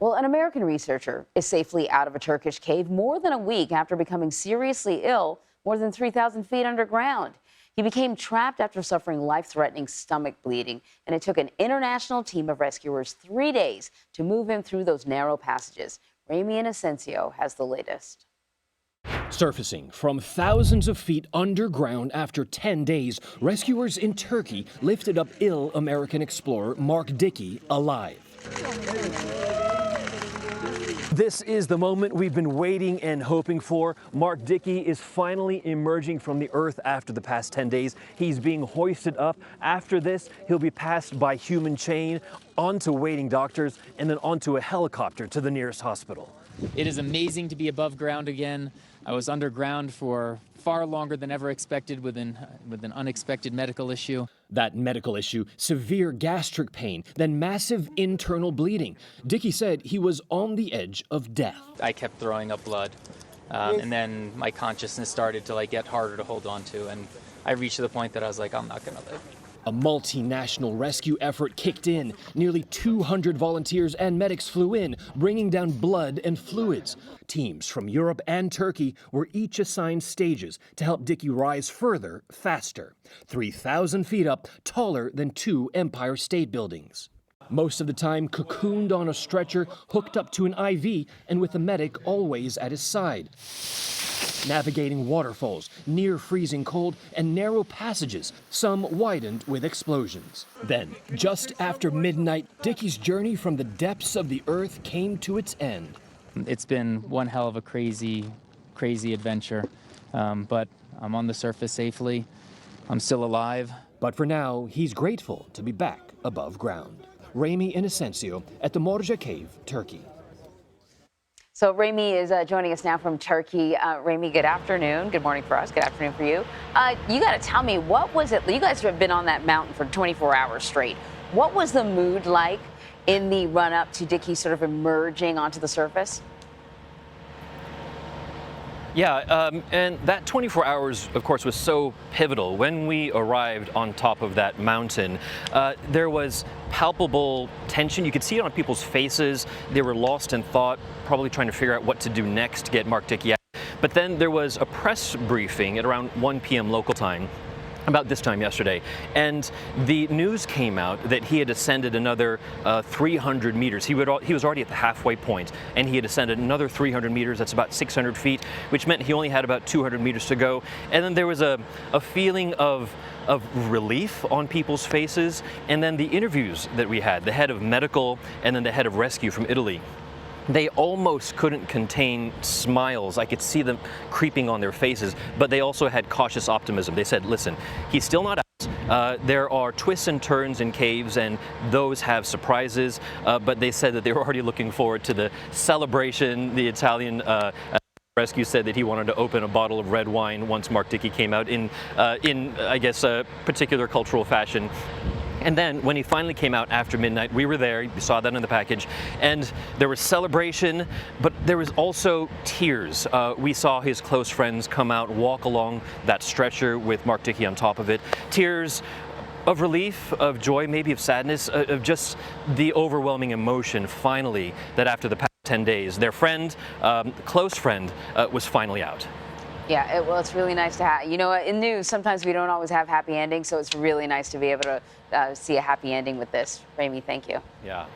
Well, an American researcher is safely out of a Turkish cave more than a week after becoming seriously ill more than 3,000 feet underground. He became trapped after suffering life-threatening stomach bleeding, and it took an international team of rescuers 3 days to move him through those narrow passages. Ramy Inocencio has the latest. Surfacing from thousands of feet underground after 10 days, rescuers in Turkey lifted up ill American explorer Mark Dickey alive. This is the moment we've been waiting and hoping for. Mark Dickey is finally emerging from the earth after the past 10 days. He's being hoisted up. After this, he'll be passed by human chain onto waiting doctors and then onto a helicopter to the nearest hospital. It is amazing to be above ground again. I was underground for far longer than ever expected with an unexpected medical issue. That medical issue, severe gastric pain, then massive internal bleeding. Dickey said he was on the edge of death. I kept throwing up blood, and then my consciousness started to get harder to hold on to, and I reached the point that I was like, I'm not gonna live. A multinational rescue effort kicked in. Nearly 200 volunteers and medics flew in, bringing down blood and fluids. Teams from Europe and Turkey were each assigned stages to help Dickey rise further, faster. 3,000 feet up, taller than 2 Empire State Buildings. Most of the time cocooned on a stretcher, hooked up to an IV, and with a medic always at his side. Navigating waterfalls, near freezing cold, and narrow passages, some widened with explosions. Then, just after midnight, Dickey's journey from the depths of the earth came to its end. It's been one hell of a crazy adventure, but I'm on the surface safely. I'm still alive. But for now, he's grateful to be back above ground. Ramy Inocencio at the Morja Cave, Turkey. So Ramy is joining us now from Turkey. Ramy, good afternoon. Good morning for us. Good afternoon for you. You got to tell me, what was it? You guys have been on that mountain for 24 hours straight. What was the mood like in the run-up to Dickey sort of emerging onto the surface? Yeah, and that 24 hours, of course, was so pivotal. When we arrived on top of that mountain, there was palpable tension. You could see it on people's faces. They were lost in thought, probably trying to figure out what to do next to get Mark Dickey out. But then there was a press briefing at around 1 p.m. local time, about this time yesterday, and the news came out that he had ascended another 300 meters. He was already at the halfway point, and he had ascended another 300 meters. That's about 600 feet, which meant he only had about 200 meters to go. And then there was a feeling of relief on people's faces. And then the interviews that we had, the head of medical and then the head of rescue from Italy, they almost couldn't contain smiles. I could see them creeping on their faces, but they also had cautious optimism. They said, listen, he's still not out. There are twists and turns in caves, and those have surprises, but they said that they were already looking forward to the celebration. The Italian rescue said that he wanted to open a bottle of red wine once Mark Dickey came out in I guess, a particular cultural fashion. And then when he finally came out after midnight, we were there, you saw that in the package, and there was celebration, but there was also tears. We saw his close friends come out, walk along that stretcher with Mark Dickey on top of it. Tears of relief, of joy, maybe of sadness, of just the overwhelming emotion, finally, that after the past 10 days, their friend, close friend, was finally out. Yeah, well, it's really nice to have, you know, in news, sometimes we don't always have happy endings, so it's really nice to be able to see a happy ending with this. Ramy, thank you. Yeah.